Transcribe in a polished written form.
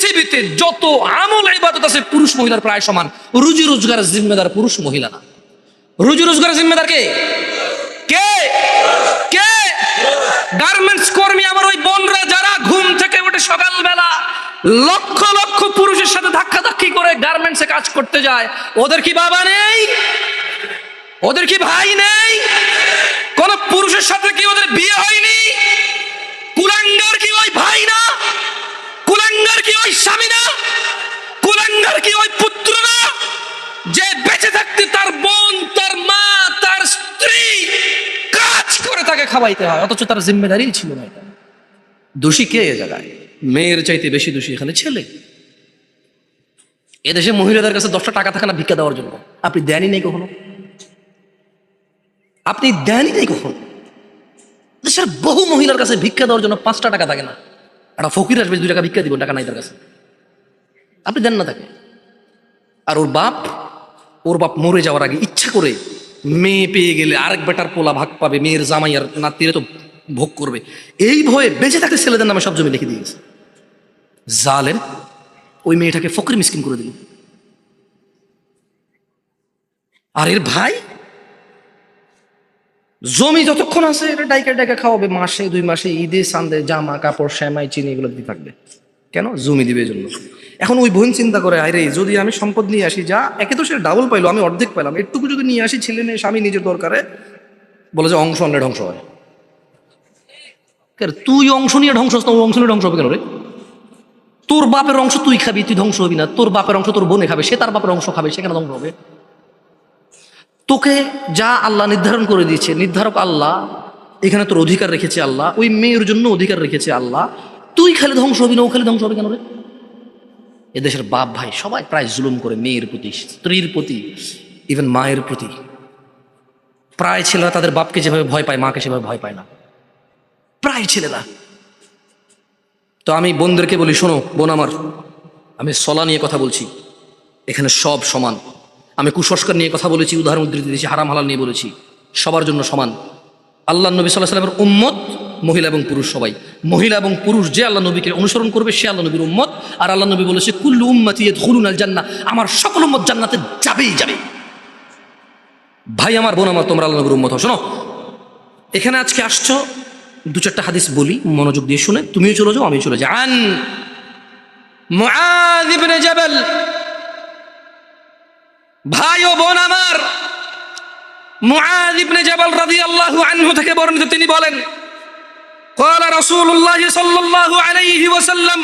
পৃথিবীতে যত আমল ইবাদত আছে পুরুষ মহিলার প্রায় সমান। রুজি রোজগারের জিম্মেদার পুরুষ মহিলা না। রুজি রোজগারের জিম্মেদার কে? কে কে? গার্মেন্টস কর্মী আমার ওই বোনরা যারা ঘুম থেকে উঠে সকালবেলা লক্ষ লক্ষ পুরুষের সাথে ধাক্কাধাক্কি করে গার্মেন্টসে কাজ করতে যায়, ওদের কি বাবা নেই? ওদের কি ভাই নেই? কোন পুরুষের সাথে কি ওদের বিয়ে হয়নি? কুলাঙ্গার কি ওই ভাই না? কুলাঙ্গার কি ওই স্বামী না? কুলাঙ্গার কি ওই পুত্র না? যে বেঁচে থাকতে তার বোন, তার মা, তার স্ত্রী কাজ করে তাকে খাওয়াইতে হয়, অথচ তার জিম্মেদারি ছিল না। এটা দোষী কে? এ জায়গায় মেয়ের চাইতে বেশি দোষী এখানে ছেলে। এদেশে মহিলাদের কাছে 10টা টাকা থাকে না ভিক্ষা দেওয়ার জন্য? আপনি দেনই নেই কখনো? আপনি দেনই নেই কখনো? দেশের বহু মহিলার কাছে ভিক্ষা দেওয়ার জন্য 5টা টাকা থাকে না। একটা ফকির আসবে 2 টাকা ভিক্ষা দিব, টাকা নাই তার কাছে, আপনি দেন না তাকে। আর ওর বাপ মরে যাওয়ার আগে ইচ্ছা করে মেয়ে পেয়ে গেলে আরেক বেটার পোলা ভাগ পাবে, মেয়ের জামাই আর নাতিরে তো ভোগ করবে, এই ভয়ে বেঁচে থাকতে ছেলেদের নামে সব জমি লিখে দিয়েছে। জালেম ওই মেয়েটাকে ফকির মিসকিন করে দিল। আর এর ভাই জমি যতক্ষণ আছে এটা ডাইকা ডাইকা খাওয়াবে, মাসে 2 মাসে ঈদে সান্দে জামা কাপড় সেমাই চিনি এগুলো দিতে থাকবে। কেন? জমি দিবে জন্য। এখন ওই বোন চিন্তা করে, আরে যদি আমি সম্পদ নিয়ে আসি, যা একে তো সে ডাবল পাইলো, আমি অর্ধেক পেলাম, একটুকু যদি নিয়ে আসি ছেলে মেয়ে স্বামী নিজের দরকারে, বলে যে অংশ আনলে ধ্বংস হয়। তুই অংশ নিয়ে ধ্বংস হস না, ও অংশ নিয়ে ধ্বংস হবে কেন রে? তোর বাপের অংশ তুই খাবি, তুই ধ্বংস হবি না। তোর বাপের অংশ তোর বোনে খাবে, সে তার বাপের অংশ খাবে, সেখানে ধ্বংস হবে। তোকে যা আল্লাহ নির্ধারণ করে দিয়েছে, নির্ধারক আল্লাহ, এখানে তোর অধিকার রেখেছে আল্লাহ, ওই মেয়ের জন্য অধিকার রেখেছে আল্লাহ, তুই খালি ধ্বংস হবি না, ও খালি ধ্বংস হবে কেন রে? এদেশের বাপ ভাই সবাই প্রায় জুলুম করে মেয়ের প্রতি, স্ত্রীর প্রতি, ইভেন মায়ের প্রতি। প্রায় ছেলেরা তাদের বাপকে যেভাবে ভয় পায়, মাকে সেভাবে ভয় পায় না, প্রায় ছেলেরা। তো আমি বোনদেরকে বলি, শোনো বোন আমার, আমি সলা নিয়ে কথা বলছি, এখানে সব সমান। আমি কুসংস্কার নিয়ে কথা বলেছি, উদাহরণ উদ্ধৃতি দিয়েছি, হারাম হালাল নিয়ে বলেছি, সবার জন্য সমান। আল্লাহ নবী সাল্লাল্লাহু আলাইহি ওয়াসাল্লামের উম্মত মহিলা এবং পুরুষ সবাই। মহিলা এবং পুরুষ যে আল্লাহ নবীকে অনুসরণ করবে সে আল্লাহ নবীর উম্মত। আর আল্লাহ নবী বলেছে, কুল্লু উম্মতি ইয়াদখুলুনাল জান্নাহ, আমার সকল উম্মত জান্নাতে যাবেই যাবে। ভাই আমার, বোন আমার, তোমরা আল্লাহ নবীর উম্মত হও। শোনো, এখানে আজকে আসছো, 2-4টা হাদিস বলি, মনোযোগ দিয়ে শুনে তুমিও চলে যাও, আমিও চলে যাই। আন মুআয ইবনে জাবাল, ভাই ও বোন আমার, মুআয ইবনে জাবাল রাদিয়াল্লাহু আনহু থেকে বর্ণিত, তিনি বলেন, ক্বালা রাসূলুল্লাহ সাল্লাল্লাহু আলাইহি ওয়াসাল্লাম,